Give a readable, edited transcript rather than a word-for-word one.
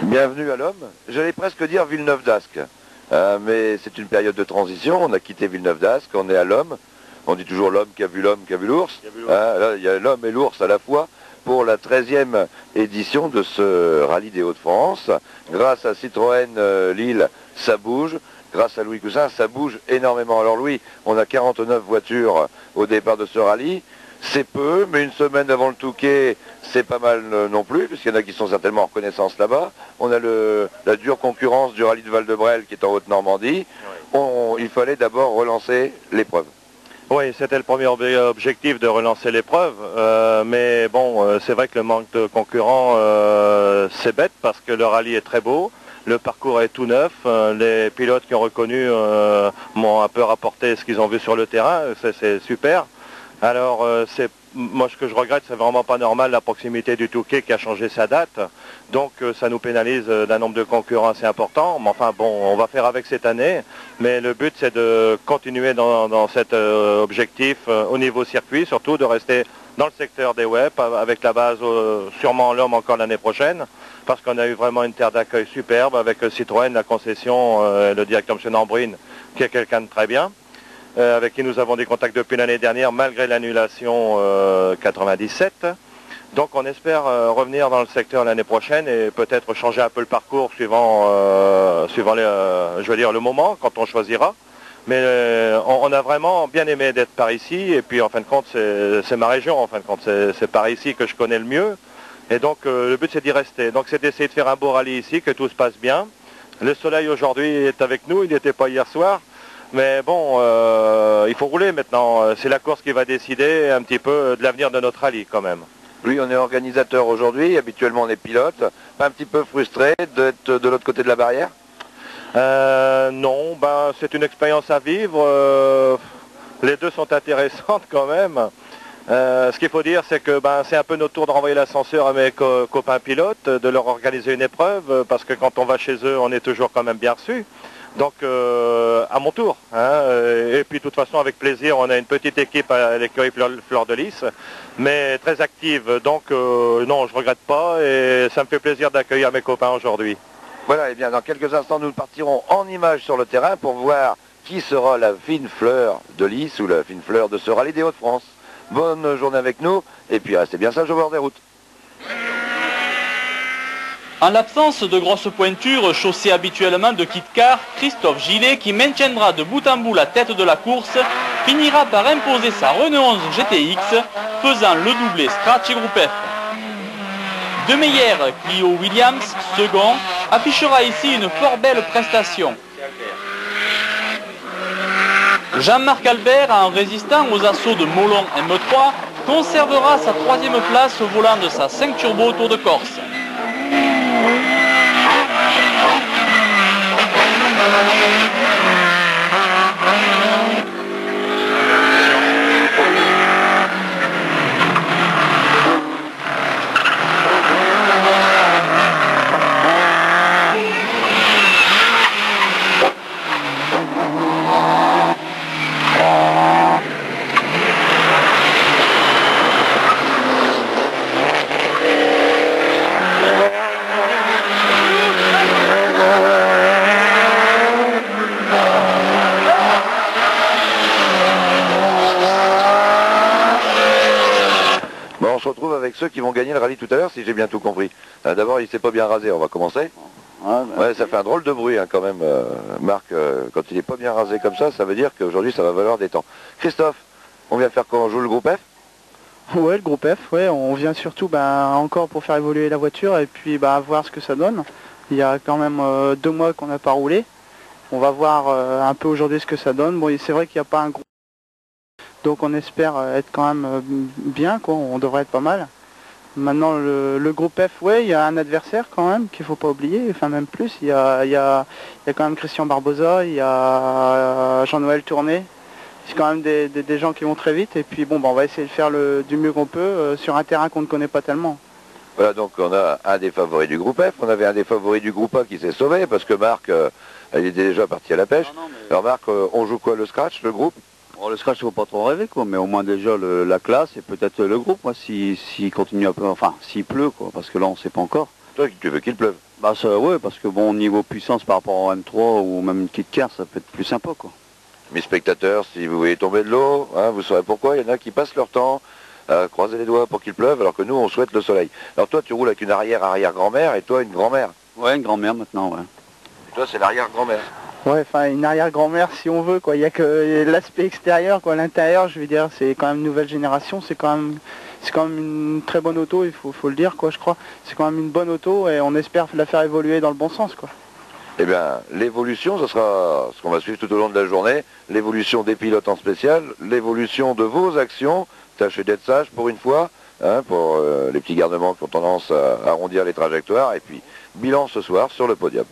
Bienvenue à l'Homme. J'allais presque dire Villeneuve d'Ascq, mais c'est une période de transition. On a quitté Villeneuve d'Ascq, on est à l'Homme. On dit toujours l'homme qui a vu l'ours. Là, il y a l'homme et l'ours à la fois pour la 13e édition de ce rallye des Hauts-de-France. Grâce à Citroën Lille, ça bouge. Grâce à Louis Cousin, ça bouge énormément. Alors Louis, on a 49 voitures au départ de ce rallye. C'est peu, mais une semaine avant le Touquet, c'est pas mal non plus, puisqu'il y en a qui sont certainement en reconnaissance là-bas. On a la dure concurrence du rallye de Val-de-Brel qui est en Haute-Normandie. Oui. Il fallait d'abord relancer l'épreuve. Oui, c'était le premier objectif de relancer l'épreuve, mais bon, c'est vrai que le manque de concurrents, c'est bête parce que le rallye est très beau, le parcours est tout neuf, les pilotes qui ont reconnu m'ont un peu rapporté ce qu'ils ont vu sur le terrain, c'est super. Alors, moi ce que je regrette, c'est vraiment pas normal la proximité du Touquet qui a changé sa date, donc ça nous pénalise d'un nombre de concurrents assez important, mais enfin bon, on va faire avec cette année, mais le but c'est de continuer dans cet objectif au niveau circuit, surtout de rester dans le secteur des WEP, avec la base sûrement l'Homme encore l'année prochaine, parce qu'on a eu vraiment une terre d'accueil superbe avec Citroën, la concession, le directeur M. Nambrine, qui est quelqu'un de très bien. Avec qui nous avons des contacts depuis l'année dernière, malgré l'annulation 97. Donc on espère revenir dans le secteur l'année prochaine et peut-être changer un peu le parcours suivant le moment, quand on choisira. Mais on a vraiment bien aimé d'être par ici, et puis en fin de compte, c'est ma région, en fin de compte, c'est par ici que je connais le mieux. Et donc le but c'est d'y rester. Donc c'est d'essayer de faire un beau rallye ici, que tout se passe bien. Le soleil aujourd'hui est avec nous, il n'était pas hier soir. Mais bon, il faut rouler maintenant. C'est la course qui va décider un petit peu de l'avenir de notre rallye quand même. Lui, on est organisateur aujourd'hui, habituellement on est pilote. Pas un petit peu frustré d'être de l'autre côté de la barrière? Non, c'est une expérience à vivre. Les deux sont intéressantes quand même. Ce qu'il faut dire, c'est que c'est un peu notre tour de renvoyer l'ascenseur à mes copains pilotes, de leur organiser une épreuve, parce que quand on va chez eux, on est toujours quand même bien reçu. Donc à mon tour, hein, et puis de toute façon avec plaisir, on a une petite équipe à l'écurie Fleur de Lys, mais très active, donc non, je regrette pas et ça me fait plaisir d'accueillir mes copains aujourd'hui. Voilà, et bien dans quelques instants nous partirons en images sur le terrain pour voir qui sera la fine fleur de Lys ou la fine fleur de ce rallye des Hauts-de-France. Bonne journée avec nous, et puis restez bien sage au bord des routes. En l'absence de grosses pointures chaussées habituellement de kit-car, Christophe Gillet, qui maintiendra de bout en bout la tête de la course, finira par imposer sa Renault 11 GTX, faisant le doublé Scratch et Groupe F. De Meyer, Clio Williams, second, affichera ici une fort belle prestation. Jean-Marc Albert, en résistant aux assauts de Molon M3, conservera sa 3e place au volant de sa 5 Turbo Tour de Corse. On se retrouve avec ceux qui vont gagner le rallye tout à l'heure, si j'ai bien tout compris. D'abord, il s'est pas bien rasé, on va commencer. Ouais, ça fait un drôle de bruit quand même, Marc. Quand il n'est pas bien rasé comme ça veut dire qu'aujourd'hui, ça va valoir des temps. Christophe, on vient faire quoi? On joue le groupe F? Ouais, le groupe F, ouais, on vient surtout encore pour faire évoluer la voiture et puis voir ce que ça donne. Il y a quand même 2 mois qu'on n'a pas roulé. On va voir un peu aujourd'hui ce que ça donne. Bon, c'est vrai qu'il n'y a pas un groupe. Donc on espère être quand même bien, quoi. On devrait être pas mal. Maintenant le groupe F, ouais, il y a un adversaire quand même qu'il faut pas oublier, enfin même plus. Il y a quand même Christian Barbosa, il y a Jean-Noël Tourné. C'est quand même des gens qui vont très vite et puis bon, on va essayer de faire du mieux qu'on peut sur un terrain qu'on ne connaît pas tellement. Voilà, donc on a un des favoris du groupe F, on avait un des favoris du groupe A qui s'est sauvé, parce que Marc, il était déjà parti à la pêche. Non, mais... Alors Marc, on joue quoi, le scratch, le groupe? Bon, le scratch, il ne faut pas trop rêver, quoi, mais au moins déjà la classe et peut-être le groupe, moi, s'il continue un peu, enfin, s'il pleut, quoi, parce que là, on ne sait pas encore. Toi, tu veux qu'il pleuve? Bah, ça, ouais, parce que bon, niveau puissance par rapport au M3 ou même une Kit Car, ça peut être plus sympa, quoi. Mes spectateurs, si vous voyez tomber de l'eau, hein, vous saurez pourquoi. Il y en a qui passent leur temps à croiser les doigts pour qu'il pleuve, alors que nous, on souhaite le soleil. Alors toi, tu roules avec une arrière-arrière-grand-mère, et toi, une grand-mère. Ouais, une grand-mère maintenant, ouais. Et toi, c'est l'arrière-grand-mère. Ouais, enfin une arrière-grand-mère si on veut, quoi. Il n'y a que l'aspect extérieur, quoi. L'intérieur, je veux dire, c'est quand même une nouvelle génération, c'est quand même une très bonne auto, il faut le dire, quoi, je crois. C'est quand même une bonne auto et on espère la faire évoluer dans le bon sens, quoi. Eh bien, l'évolution, ce sera ce qu'on va suivre tout au long de la journée, l'évolution des pilotes en spécial, l'évolution de vos actions. Tâchez d'être sage pour une fois, hein, pour les petits garnements qui ont tendance à arrondir les trajectoires, et puis bilan ce soir sur le podium.